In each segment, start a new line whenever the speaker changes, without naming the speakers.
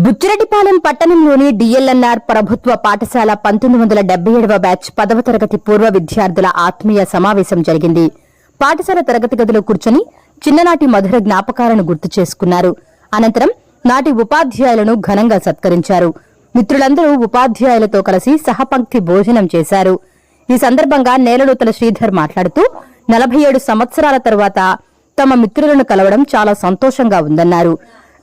బుచ్చిరెడ్డిపాలెం పట్టణంలోని డిఎల్ఎన్ఆర్ ప్రభుత్వ పాఠశాల 1977వ బ్యాచ్ 10వ తరగతి పూర్వ విద్యార్థుల ఆత్మీయ సమావేశం జరిగింది. పాఠశాల తరగతి గదిలో కూర్చొని చిన్ననాటి మధుర జ్ఞాపకాలను గుర్తు చేసుకున్నారు. అనంతరం నాటి ఉపాధ్యాయులను ఘనంగా సత్కరించారు. మిత్రులందరూ ఉపాధ్యాయులతో కలిసి సహపంక్తి భోజనం చేశారు. ఈ సందర్భంగా నేలనూతల శ్రీధర్ మాట్లాడుతూ 47 సంవత్సరాల తరువాత తమ మిత్రులను కలవడం చాలా సంతోషంగా ఉందన్నారు.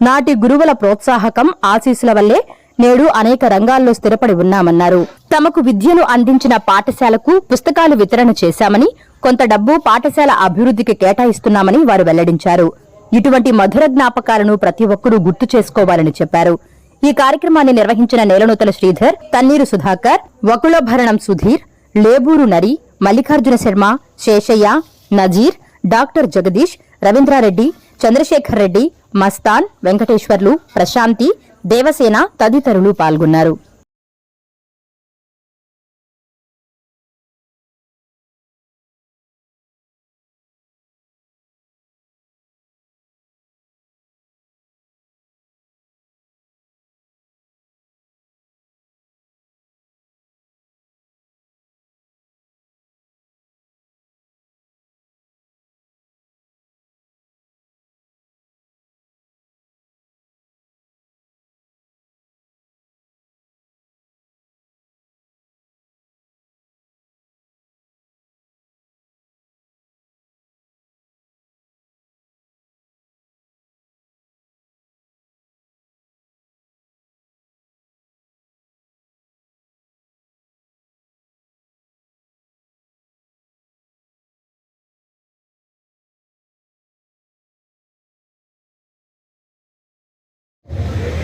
నాటి గురువుల ప్రోత్సాహకం ఆశీస్సుల వల్లే నేడు అనేక రంగాల్లో స్థిరపడి ఉన్నామన్నారు. తమకు విద్యను అందించిన పాఠశాలకు పుస్తకాలు వితరణ చేశామని, కొంత డబ్బు పాఠశాల అభివృద్ధికి కేటాయిస్తున్నామని వారు వెల్లడించారు. ఇటువంటి మధుర జ్ఞాపకాలను ప్రతి ఒక్కరూ గుర్తు చేసుకోవాలని చెప్పారు. ఈ కార్యక్రమాన్ని నిర్వహించిన నేలనూతల శ్రీధర్, తన్నీరు సుధాకర్, వకుళభరణం సుధీర్, లేబూరు నరి, మల్లికార్జున శర్మ, శేషయ్య, నజీర్, డాక్టర్ జగదీష్, రవీంద్రారెడ్డి, చంద్రశేఖర్ రెడ్డి, మస్తాన్, వెంకటేశ్వర్లు, ప్రశాంతి, దేవసేన తదితరులు పాల్గొన్నారు.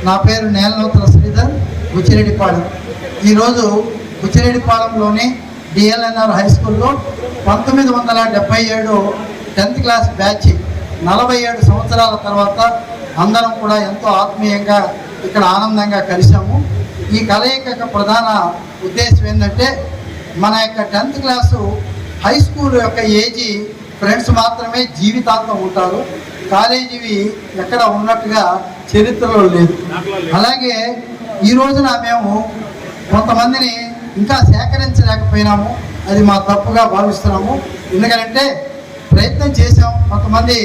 నా పేరు నేలనూతల శ్రీధర్, బుచ్చిరెడ్డిపాలెం. ఈరోజు బుచ్చిరెడ్డిపాలెంలోని డిఎల్ఎన్ఆర్ హై స్కూల్లో 1977 10th క్లాస్ బ్యాచ్ 47 సంవత్సరాల తర్వాత అందరం కూడా ఎంతో ఆత్మీయంగా ఇక్కడ ఆనందంగా కలిసాము. ఈ కలయిక ప్రధాన ఉద్దేశం ఏంటంటే, మన యొక్క 10th క్లాసు హై స్కూల్ యొక్క ఏజీ ఫ్రెండ్స్ మాత్రమే జీవితాంతం ఉంటారు. కాలేజీవి ఎక్కడ ఉన్నట్టుగా చరిత్రలో లేదు. అలాగే ఈ రోజున మేము కొంతమందిని ఇంకా సేకరించలేకపోయినాము. అది మా తప్పుగా భావిస్తున్నాము. ఎందుకంటే ప్రయత్నం చేసాం, కొంతమంది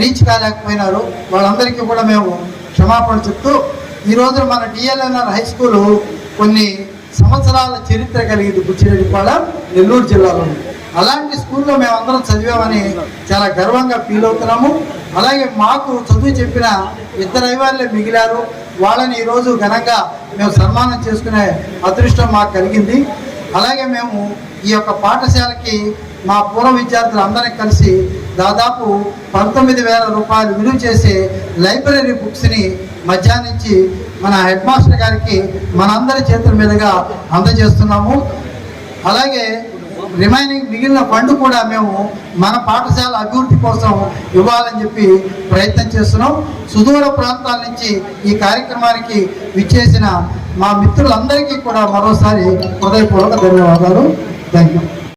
రీచ్ కాలేకపోయినారు. వాళ్ళందరికీ కూడా మేము క్షమాపణ చెప్తూ, ఈ రోజున మన డిఎల్ఎన్ఆర్ హై స్కూలు కొన్ని సంవత్సరాల చరిత్ర కలిగింది బుచ్చిరెడ్డిపాలెం, నెల్లూరు జిల్లాలో. అలాంటి స్కూల్లో మేమందరం చదివామని చాలా గర్వంగా ఫీల్ అవుతున్నాము. అలాగే మాకు చదువు చెప్పిన 2 అయ్యవాళ్ళే మిగిలారు. వాళ్ళని ఈరోజు ఘనంగా మేము సన్మానం చేసుకునే అదృష్టం మాకు కలిగింది. అలాగే మేము ఈ యొక్క పాఠశాలకి మా పూర్వ విద్యార్థులు అందరం కలిసి దాదాపు 19,000 రూపాయలు విలువ చేసే లైబ్రరీ బుక్స్ని మధ్యాహ్నం నుంచి మన హెడ్ మాస్టర్ గారికి మనందరి చేతుల మీదుగా అందజేస్తున్నాము. అలాగే రిమైనింగ్ మిగిలిన ఫండ్ కూడా మేము మన పాఠశాల అభివృద్ధి కోసం ఇవ్వాలని చెప్పి ప్రయత్నం చేస్తున్నాం. సుదూర ప్రాంతాల నుంచి ఈ కార్యక్రమానికి విచ్చేసిన మా మిత్రులందరికీ కూడా మరోసారి హృదయపూర్వక ధన్యవాదాలు. Thank you.